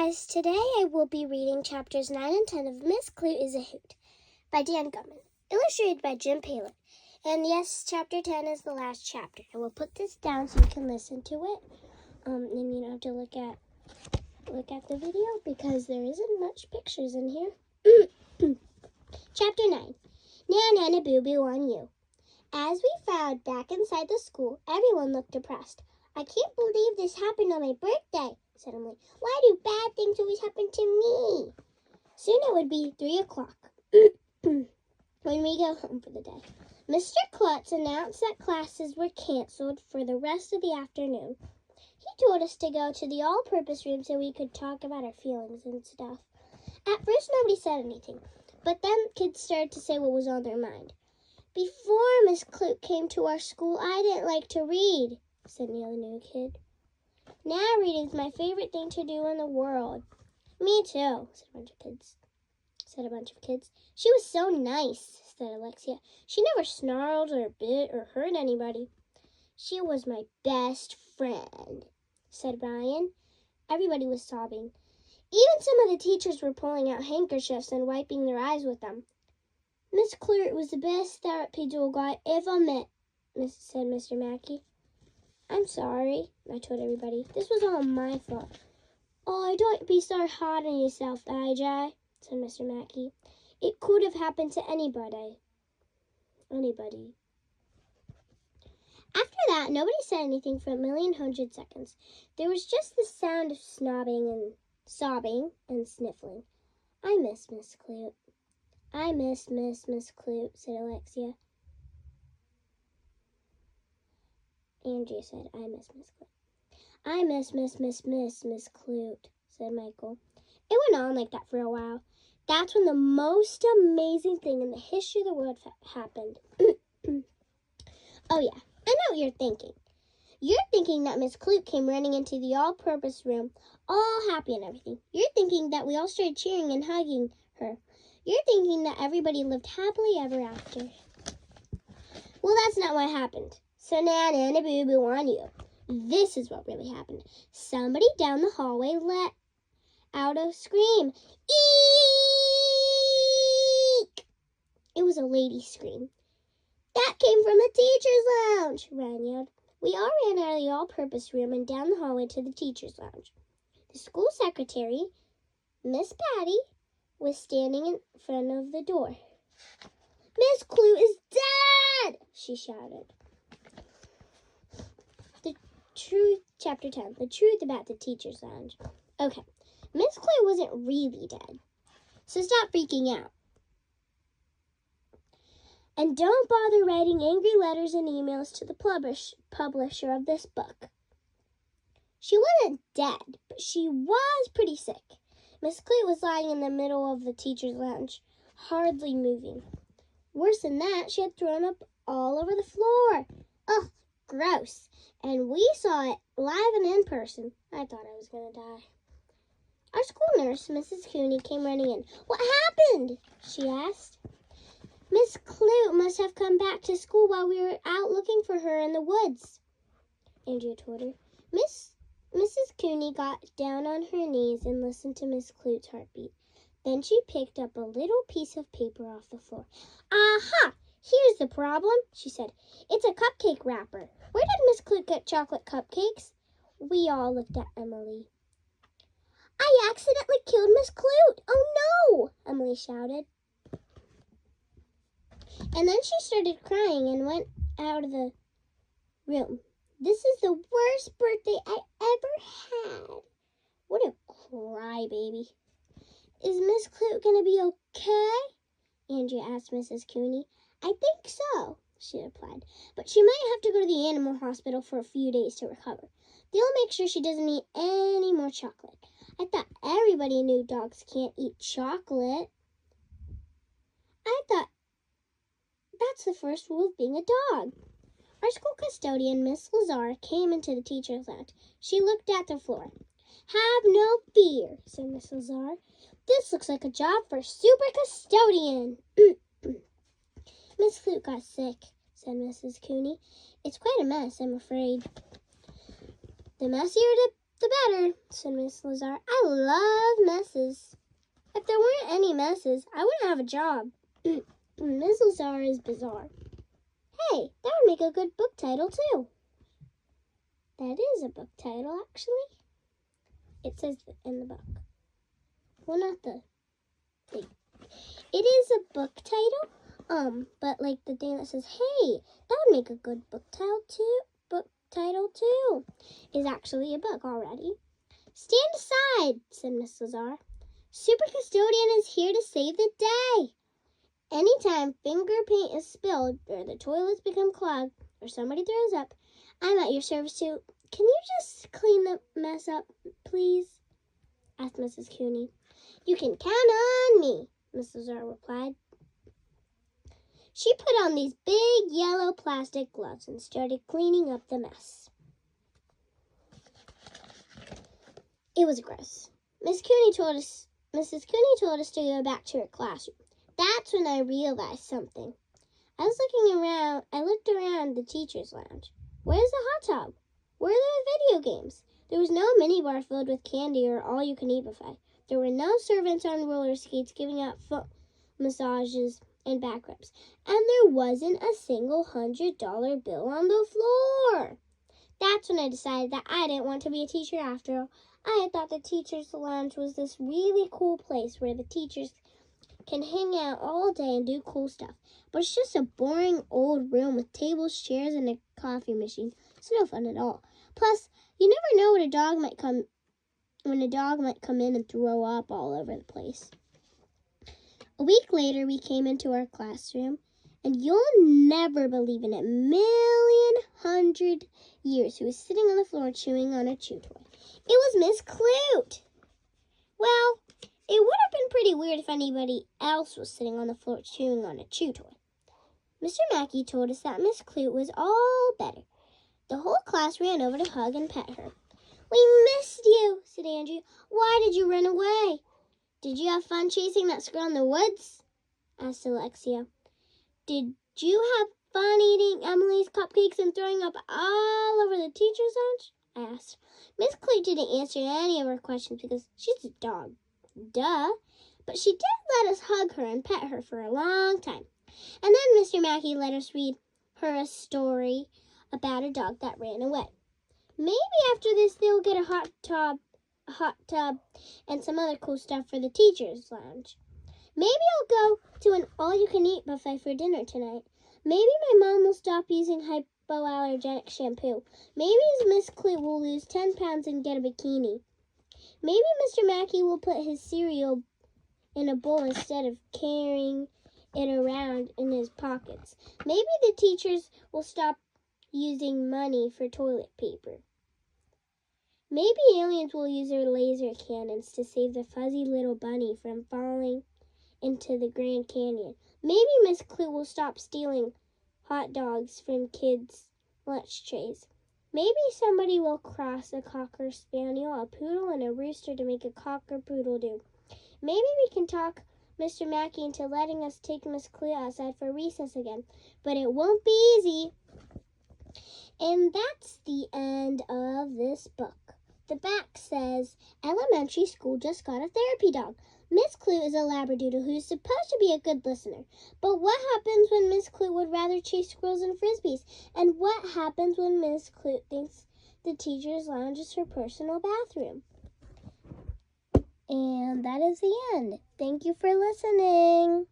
guys, today I will be reading chapters 9 and 10 of Miss Klute is a Hoot by Gutman, illustrated by Paillot. And yes, chapter 10 is the last chapter. I will put this down so you can listen to it. And you don't have to look at the video because there isn't much pictures in here. Chapter 9. Nan Boo Boo on You. As we found back inside the school, everyone looked depressed. I can't believe this happened on my birthday, said Emily. Why do bad things always happen to me? Soon it would be 3 o'clock when we go home for the day. Mr. Klute announced that classes were canceled for the rest of the afternoon. He told us to go to the all-purpose room so we could talk about our feelings and stuff. At first, nobody said anything, but then kids started to say what was on their mind. Before Miss Klute came to our school, I didn't like to read, said the other new kid. Now reading's my favorite thing to do in the world. Me too, said a bunch of kids. She was so nice, said Alexia. She never snarled or bit or hurt anybody. She was my best friend, said Brian. Everybody was sobbing. Even some of the teachers were pulling out handkerchiefs and wiping their eyes with them. Miss Klute was the best therapy dog I ever met, said Mr. Mackey. I'm sorry, I told everybody. This was all my fault. Oh, don't be so hard on yourself, AJ, said Mr. Mackey. It could have happened to anybody. After that, nobody said anything for 1,100,000 seconds. There was just the sound of sobbing and sniffling. I miss Miss Klute. I miss Miss Klute, said Alexia. Andrea said, I miss Miss Klute. I miss Miss Klute, said Michael. It went on like that for a while. That's when the most amazing thing in the history of the world happened. Oh yeah, I know what you're thinking. You're thinking that Miss Klute came running into the all-purpose room, all happy and everything. You're thinking that we all started cheering and hugging her. You're thinking that everybody lived happily ever after. Well, that's not what happened. So Nan Boo Boo on you. This is what really happened. Somebody down the hallway let out a scream. Eek! It was a lady's scream. That came from the teacher's lounge, Ryan yelled. We all ran out of the all-purpose room and down the hallway to the teacher's lounge. The school secretary, Miss Patty, was standing in front of the door. Miss Klute is dead, she shouted. Chapter 10, the truth about the teacher's lounge. Okay, Miss Klute wasn't really dead, so stop freaking out. And don't bother writing angry letters and emails to the publisher of this book. She wasn't dead, but she was pretty sick. Miss Klute was lying in the middle of the teacher's lounge, hardly moving. Worse than that, she had thrown up all over the floor. Ugh, gross. And we saw it live and in person. I thought I was going to die. Our school nurse, Mrs. Cooney, came running in. What happened? She asked. Miss Klute must have come back to school while we were out looking for her in the woods, Andrea told her. Mrs. Cooney got down on her knees and listened to Miss Klute's heartbeat. Then she picked up a little piece of paper off the floor. Aha! Here's the problem, she said. It's a cupcake wrapper. Where did Miss Klute get chocolate cupcakes? We all looked at Emily. I accidentally killed Miss Klute. Oh no! Emily shouted. And then she started crying and went out of the room. This is the worst birthday I ever had. What a crybaby. Is Miss Klute going to be okay? Andrea asked Mrs. Cooney. I think so, she replied. But she might have to go to the animal hospital for a few days to recover. They'll make sure she doesn't eat any more chocolate. I thought everybody knew dogs can't eat chocolate. I thought that's the first rule of being a dog. Our school custodian, Miss Lazar, came into the teacher's lounge. She looked at the floor. Have no fear, said Miss Lazar. This looks like a job for super custodian. Miss Klute got sick, said Mrs. Cooney. It's quite a mess, I'm afraid. The messier the the better, said Miss Lazar. I love messes. If there weren't any messes, I wouldn't have a job. Miss Lazar is bizarre. Hey, that would make a good book title, too. That is a book title, actually. It says in the book. Well, not the thing. It is a book title, but like the thing that says, hey, that would make a good book title, too, is actually a book already. Stand aside, said Miss Lazar. Super Custodian is here to save the day. Anytime finger paint is spilled, or the toilets become clogged, or somebody throws up, I'm at your service too. Can you just clean the mess up, please? Asked Mrs. Cooney. You can count on me, Mrs. Lazar replied. She put on these big yellow plastic gloves and started cleaning up the mess. It was gross. Mrs. Cooney told us to go back to her classroom. That's when I realized something. I looked around the teacher's lounge. Where's the hot tub? Where are the video games? There was no minibar filled with candy or all-you-can-eat buffet. There were no servants on roller skates giving out foot massages and back rubs. And there wasn't a single $100 bill on the floor. That's when I decided that I didn't want to be a teacher after all. I had thought the teacher's lounge was this really cool place where the teachers can hang out all day and do cool stuff. But it's just a boring old room with tables, chairs, and a coffee machine. It's no fun at all. Plus, you never know when a dog might come in and throw up all over the place. A week later, we came into our classroom, and you'll never believe in 1,000,000 years who was sitting on the floor chewing on a chew toy. It was Miss Klute. Well, it would have been pretty weird if anybody else was sitting on the floor chewing on a chew toy. Mr. Mackey told us that Miss Klute was all better. The whole class ran over to hug and pet her. We missed you, said Andrew. Why did you run away? Did you have fun chasing that squirrel in the woods? Asked Alexia. Did you have fun eating Emily's cupcakes and throwing up all over the teacher's lounge? I asked. Miss Klute didn't answer any of our questions because she's a dog. Duh. But she did let us hug her and pet her for a long time. And then Mr. Mackey let us read her a story about a dog that ran away. Maybe after this they'll get a hot tub and some other cool stuff for the teacher's lounge. Maybe I'll go to an all-you-can-eat buffet for dinner tonight. Maybe my mom will stop using hypoallergenic shampoo. Maybe Miss Klute will lose 10 pounds and get a bikini. Maybe Mr. Mackey will put his cereal in a bowl instead of carrying it around in his pockets. Maybe the teachers will stop using money for toilet paper. Maybe aliens will use their laser cannons to save the fuzzy little bunny from falling into the Grand Canyon. Maybe Miss Klute will stop stealing hot dogs from kids' lunch trays. Maybe somebody will cross a cocker spaniel, a poodle, and a rooster to make a cocker-poodle-doo. Maybe we can talk Mr. Mackey into letting us take Miss Klute outside for recess again, but it won't be easy. And that's the end of this book. The back says, elementary school just got a therapy dog. Miss Klute is a Labradoodle who's supposed to be a good listener. But what happens when Miss Klute would rather chase squirrels and frisbees? And what happens when Miss Klute thinks the teacher's lounge is her personal bathroom? And that is the end. Thank you for listening.